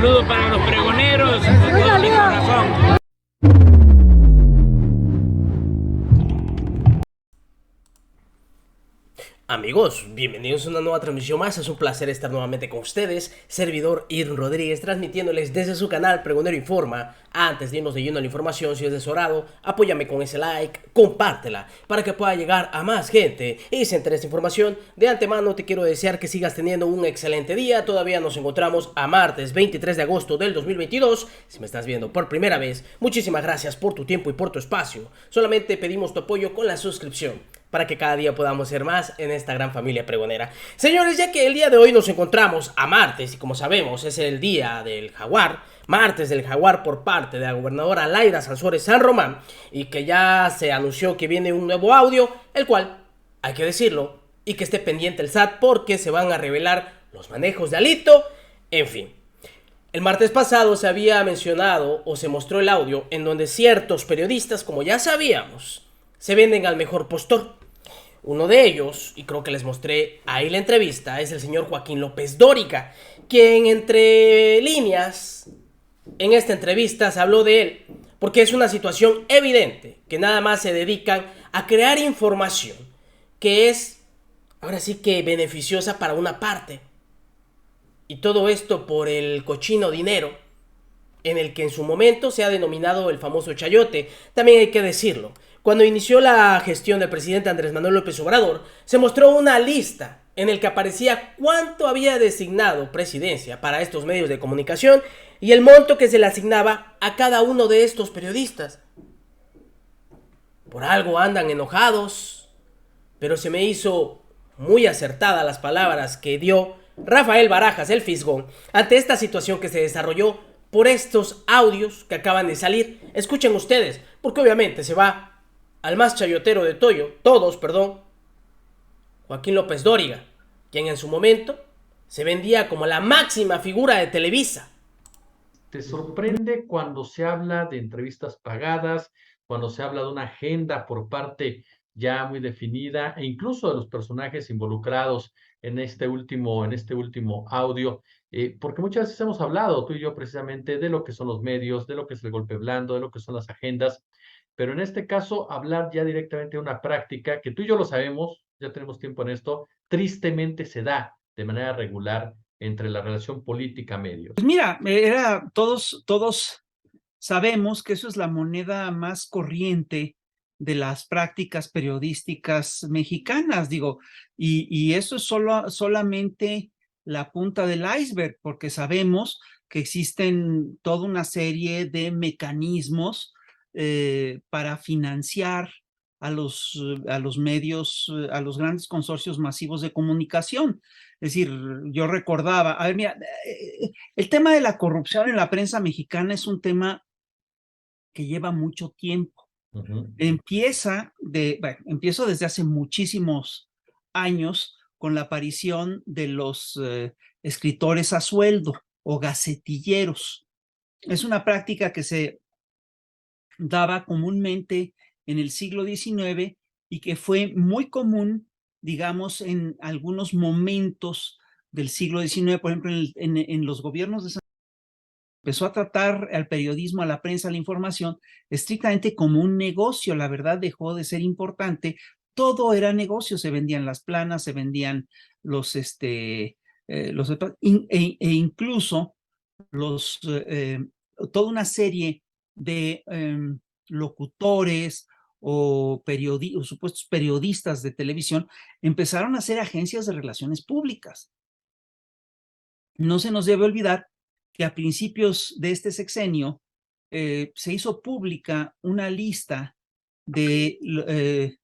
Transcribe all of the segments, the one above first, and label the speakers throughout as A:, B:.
A: saludo para los pregoneros con todo mi corazón.
B: Amigos, bienvenidos a una nueva transmisión más, es un placer estar nuevamente con ustedes, servidor Irvin Rodríguez, transmitiéndoles desde su canal Pregonero Informa. Antes de irnos de lleno a la información, si es de su agrado, apóyame con ese like, compártela, para que pueda llegar a más gente y se entere esta información. De antemano te quiero desear que sigas teniendo un excelente día, todavía nos encontramos a martes 23 de agosto del 2022, si me estás viendo por primera vez, muchísimas gracias por tu tiempo y por tu espacio, solamente pedimos tu apoyo con la suscripción, para que cada día podamos ser más en esta gran familia pregonera. Señores, ya que el día de hoy nos encontramos a martes, y como sabemos es el día del jaguar, martes del jaguar por parte de la gobernadora Laida Sansores San Román, y que ya se anunció que viene un nuevo audio, el cual, hay que decirlo, y que esté pendiente el SAT porque se van a revelar los manejos de Alito, en fin. El martes pasado se había mencionado o se mostró el audio en donde ciertos periodistas, como ya sabíamos, se venden al mejor postor. Uno de ellos, y creo que les mostré ahí la entrevista, es el señor Joaquín López Dóriga, quien entre líneas en esta entrevista se habló de él, porque es una situación evidente, que nada más se dedican a crear información, que es, ahora sí que beneficiosa para una parte. Y todo esto por el cochino dinero, en el que en su momento se ha denominado el famoso chayote. También hay que decirlo, cuando inició la gestión del presidente Andrés Manuel López Obrador, se mostró una lista en el que aparecía cuánto había designado Presidencia para estos medios de comunicación y el monto que se le asignaba a cada uno de estos periodistas. Por algo andan enojados, pero se me hizo muy acertada las palabras que dio Rafael Barajas, el Fisgón, ante esta situación que se desarrolló por estos audios que acaban de salir. Escuchen ustedes, porque obviamente se va al más chayotero de todos, Joaquín López Dóriga, quien en su momento se vendía como la máxima figura de Televisa.
C: ¿Te sorprende cuando se habla de entrevistas pagadas, cuando se habla de una agenda por parte ya muy definida e incluso de los personajes involucrados en este último audio? Porque muchas veces hemos hablado, tú y yo, precisamente de lo que son los medios, de lo que es el golpe blando, de lo que son las agendas, pero en este caso hablar ya directamente de una práctica que tú y yo lo sabemos, ya tenemos tiempo en esto, tristemente se da de manera regular entre la relación política-medios.
D: Pues mira, todos sabemos que eso es la moneda más corriente de las prácticas periodísticas mexicanas, digo, y eso es solamente la punta del iceberg, porque sabemos que existen toda una serie de mecanismos para financiar a los medios, a los grandes consorcios masivos de comunicación. Es decir, yo recordaba, a ver, mira, el tema de la corrupción en la prensa mexicana es un tema que lleva mucho tiempo. Empiezo desde hace muchísimos años con la aparición de los escritores a sueldo o gacetilleros. Es una práctica que se daba comúnmente en el siglo XIX y que fue muy común, digamos, en algunos momentos del siglo XIX, por ejemplo, en los gobiernos de San empezó a tratar al periodismo, a la prensa, a la información, estrictamente como un negocio. La verdad dejó de ser importante. Todo era negocio. Se vendían las planas, se vendían e incluso toda una serie de locutores o supuestos periodistas de televisión empezaron a hacer agencias de relaciones públicas. No se nos debe olvidar que a principios de este sexenio se hizo pública una lista de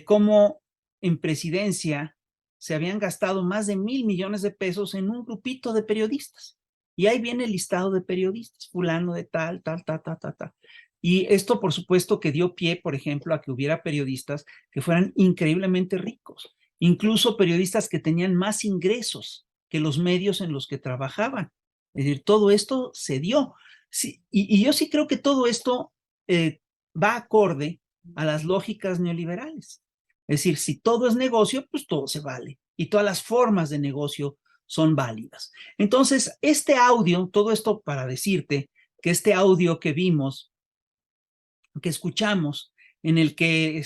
D: cómo en presidencia se habían gastado más de 1,000 millones de pesos en un grupito de periodistas. Y ahí viene el listado de periodistas, fulano de tal. Y esto, por supuesto, que dio pie, por ejemplo, a que hubiera periodistas que fueran increíblemente ricos, incluso periodistas que tenían más ingresos que los medios en los que trabajaban. Es decir, todo esto se dio. Sí, y yo sí creo que todo esto va acorde a las lógicas neoliberales. Es decir, si todo es negocio, pues todo se vale. Y todas las formas de negocio son válidas. Entonces, este audio, todo esto para decirte que este audio que vimos, que escuchamos, en el que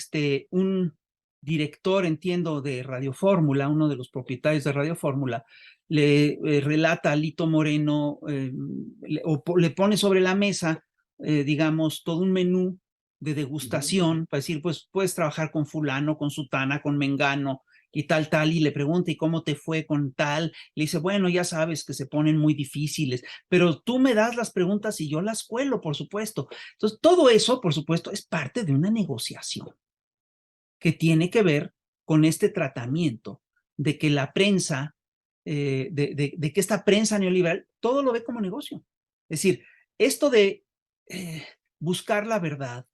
D: un director, entiendo, de Radio Fórmula, uno de los propietarios de Radio Fórmula, le relata a Lito Moreno, le pone sobre la mesa, digamos, todo un menú de degustación, para decir, pues puedes trabajar con fulano, con sutana, con mengano, y tal, y le pregunta, ¿y cómo te fue con tal? Le dice, bueno, ya sabes que se ponen muy difíciles, pero tú me das las preguntas y yo las cuelo, por supuesto. Entonces, todo eso, por supuesto, es parte de una negociación que tiene que ver con este tratamiento de que la prensa, de que esta prensa neoliberal, todo lo ve como negocio. Es decir, esto de buscar la verdad,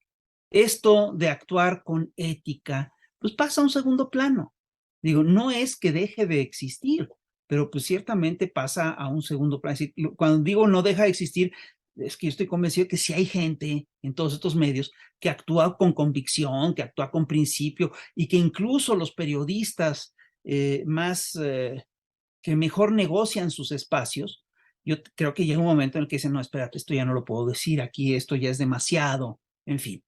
D: esto de actuar con ética, pues pasa a un segundo plano. Digo, no es que deje de existir, pero pues ciertamente pasa a un segundo plano. Es decir, cuando digo no deja de existir, es que yo estoy convencido de que sí hay gente en todos estos medios que actúa con convicción, que actúa con principio y que incluso los periodistas que mejor negocian sus espacios, yo creo que llega un momento en el que dicen, no, espérate, esto ya no lo puedo decir aquí, esto ya es demasiado, en fin.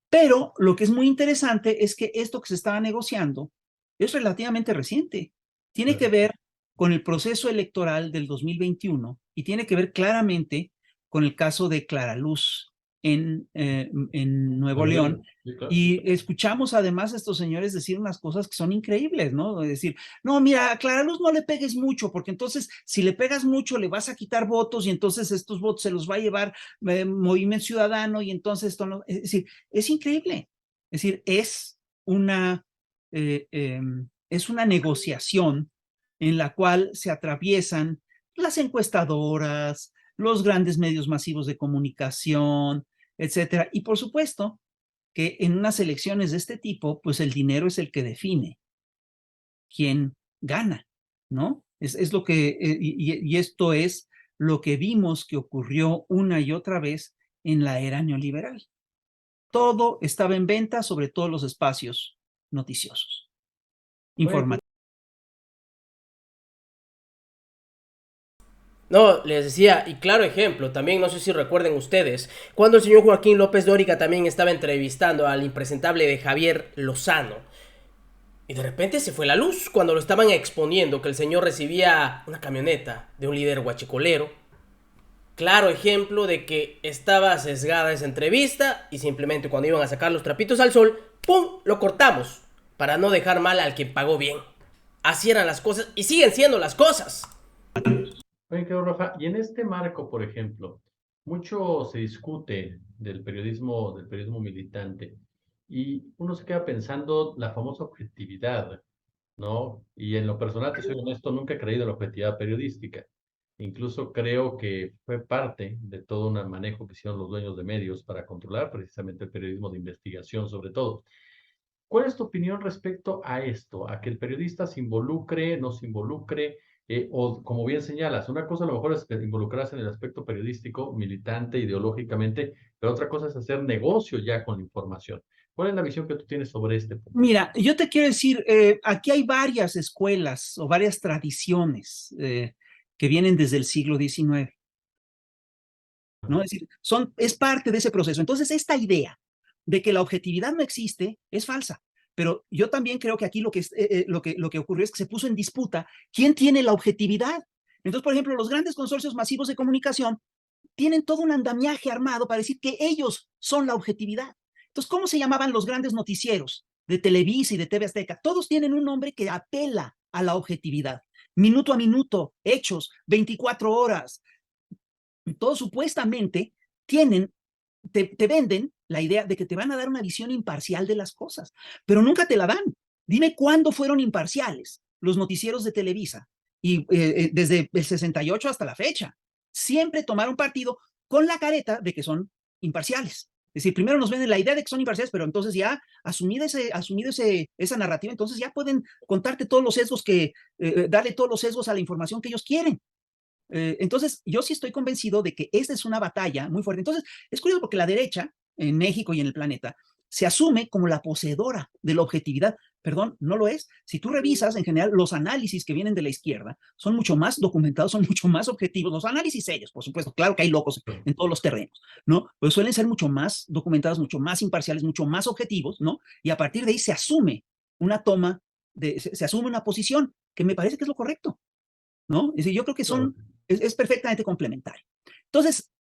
D: Pero lo que es muy interesante es que esto que se estaba negociando es relativamente reciente. Tiene que ver con el proceso electoral del 2021 y tiene que ver claramente con el caso de Clara Luz en Nuevo León.
C: Sí, claro.
D: Y escuchamos además a estos señores decir unas cosas que son increíbles, ¿no? Es decir, no, mira, a Clara Luz no le pegues mucho, porque entonces si le pegas mucho le vas a quitar votos y entonces estos votos se los va a llevar Movimiento Ciudadano y entonces esto no, es decir, es increíble. Es decir, es una negociación en la cual se atraviesan las encuestadoras, los grandes medios masivos de comunicación, etcétera. Y por supuesto que en unas elecciones de este tipo, pues el dinero es el que define quién gana, ¿no? Es lo que, y esto es lo que vimos que ocurrió una y otra vez en la era neoliberal. Todo estaba en venta, sobre todo los espacios noticiosos, informativos.
B: No, les decía, y claro ejemplo, también no sé si recuerden ustedes, cuando el señor Joaquín López Dóriga también estaba entrevistando al impresentable de Javier Lozano. Y de repente se fue la luz cuando lo estaban exponiendo que el señor recibía una camioneta de un líder guachicolero. Claro ejemplo de que estaba sesgada esa entrevista y simplemente cuando iban a sacar los trapitos al sol, ¡pum!, lo cortamos para no dejar mal al que pagó bien. Así eran las cosas y siguen siendo las cosas.
C: Oye, querido Rafa, y en este marco, por ejemplo, mucho se discute del periodismo militante, y uno se queda pensando la famosa objetividad, ¿no? Y en lo personal, te soy honesto, nunca he creído en la objetividad periodística. Incluso creo que fue parte de todo un manejo que hicieron los dueños de medios para controlar precisamente el periodismo de investigación, sobre todo. ¿Cuál es tu opinión respecto a esto? A que el periodista se involucre, no se involucre, o como bien señalas, una cosa a lo mejor es involucrarse en el aspecto periodístico, militante, ideológicamente, pero otra cosa es hacer negocio ya con la información. ¿Cuál es la visión que tú tienes sobre este punto?
D: Mira, yo te quiero decir, aquí hay varias escuelas o varias tradiciones que vienen desde el siglo XIX, ¿no? Es decir, es parte de ese proceso. Entonces, esta idea de que la objetividad no existe es falsa. Pero yo también creo que aquí lo que ocurrió es que se puso en disputa quién tiene la objetividad. Entonces, por ejemplo, los grandes consorcios masivos de comunicación tienen todo un andamiaje armado para decir que ellos son la objetividad. Entonces, ¿cómo se llamaban los grandes noticieros de Televisa y de TV Azteca? Todos tienen un nombre que apela a la objetividad. Minuto a minuto, hechos, 24 horas. Todos supuestamente te venden la idea de que te van a dar una visión imparcial de las cosas, pero nunca te la dan. Dime cuándo fueron imparciales los noticieros de Televisa y desde el 68 hasta la fecha. Siempre tomaron partido con la careta de que son imparciales. Es decir, primero nos venden la idea de que son imparciales, pero entonces ya asumido esa narrativa, entonces ya pueden contarte todos los sesgos darle todos los sesgos a la información que ellos quieren. Entonces, yo sí estoy convencido de que esta es una batalla muy fuerte. Entonces, es curioso porque la derecha, en México y en el planeta, se asume como la poseedora de la objetividad. Perdón, no lo es. Si tú revisas, en general, los análisis que vienen de la izquierda son mucho más documentados, son mucho más objetivos. Los análisis serios, por supuesto, claro que hay locos en todos los terrenos, ¿no? Pero suelen ser mucho más documentados, mucho más imparciales, mucho más objetivos, ¿no? Y a partir de ahí se asume una toma, se asume una posición que me parece que es lo correcto, ¿no? Es decir, yo creo que es perfectamente complementario. Entonces,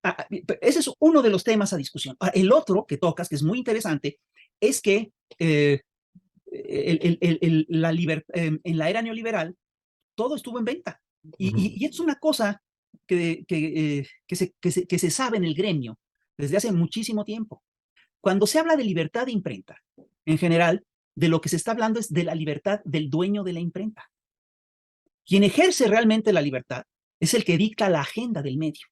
D: ese es uno de los temas a discusión. El otro que tocas, que es muy interesante, es que en la era neoliberal todo estuvo en venta. Y es una cosa que se sabe en el gremio desde hace muchísimo tiempo. Cuando se habla de libertad de imprenta, en general, de lo que se está hablando es de la libertad del dueño de la imprenta. Quien ejerce realmente la libertad es el que dicta la agenda del medio.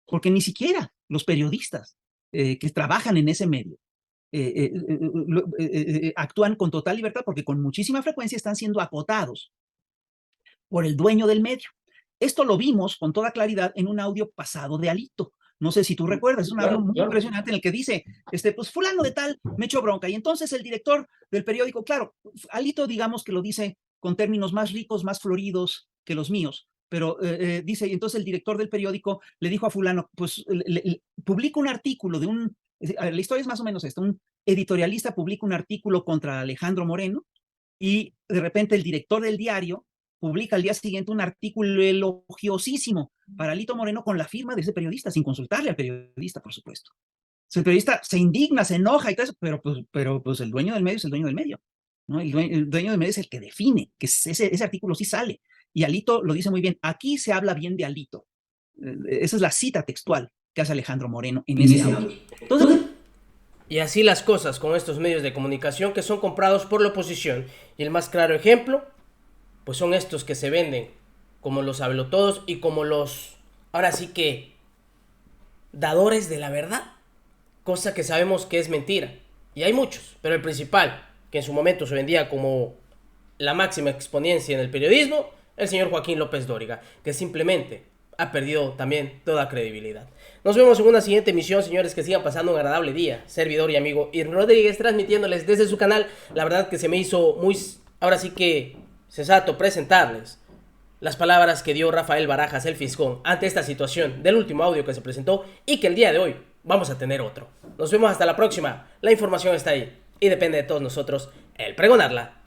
D: Porque ni siquiera los periodistas que trabajan en ese medio actúan con total libertad, porque con muchísima frecuencia están siendo acotados por el dueño del medio. Esto lo vimos con toda claridad en un audio pasado de Alito. No sé si tú recuerdas, es un audio muy impresionante en el que dice, pues fulano de tal me echó bronca. Y entonces el director del periódico, claro, Alito digamos que lo dice con términos más ricos, más floridos que los míos, pero dice, y entonces el director del periódico le dijo a fulano, pues publica un artículo de la historia es más o menos esta, un editorialista publica un artículo contra Alejandro Moreno y de repente el director del diario publica al día siguiente un artículo elogiosísimo para Alito Moreno con la firma de ese periodista, sin consultarle al periodista, por supuesto. El periodista se indigna, se enoja y todo eso, pero pues el dueño del medio es el dueño del medio, ¿no? El dueño del medio es el que define que ese artículo sí sale. Y Alito lo dice muy bien. Aquí se habla bien de Alito. Esa es la cita textual que hace Alejandro Moreno en ese audio. Entonces,
B: y así las cosas con estos medios de comunicación que son comprados por la oposición. Y el más claro ejemplo, pues son estos que se venden como los sabelotodos y como los, ahora sí que, dadores de la verdad. Cosa que sabemos que es mentira. Y hay muchos, pero el principal, que en su momento se vendía como la máxima exponencia en el periodismo, el señor Joaquín López Dóriga, que simplemente ha perdido también toda credibilidad. Nos vemos en una siguiente emisión, señores, que sigan pasando un agradable día. Servidor y amigo Irving Rodríguez, transmitiéndoles desde su canal. La verdad que se me hizo muy, ahora sí que, sensato presentarles las palabras que dio Rafael Barajas, el fiscón, ante esta situación del último audio que se presentó y que el día de hoy vamos a tener otro. Nos vemos hasta la próxima. La información está ahí y depende de todos nosotros el pregonarla.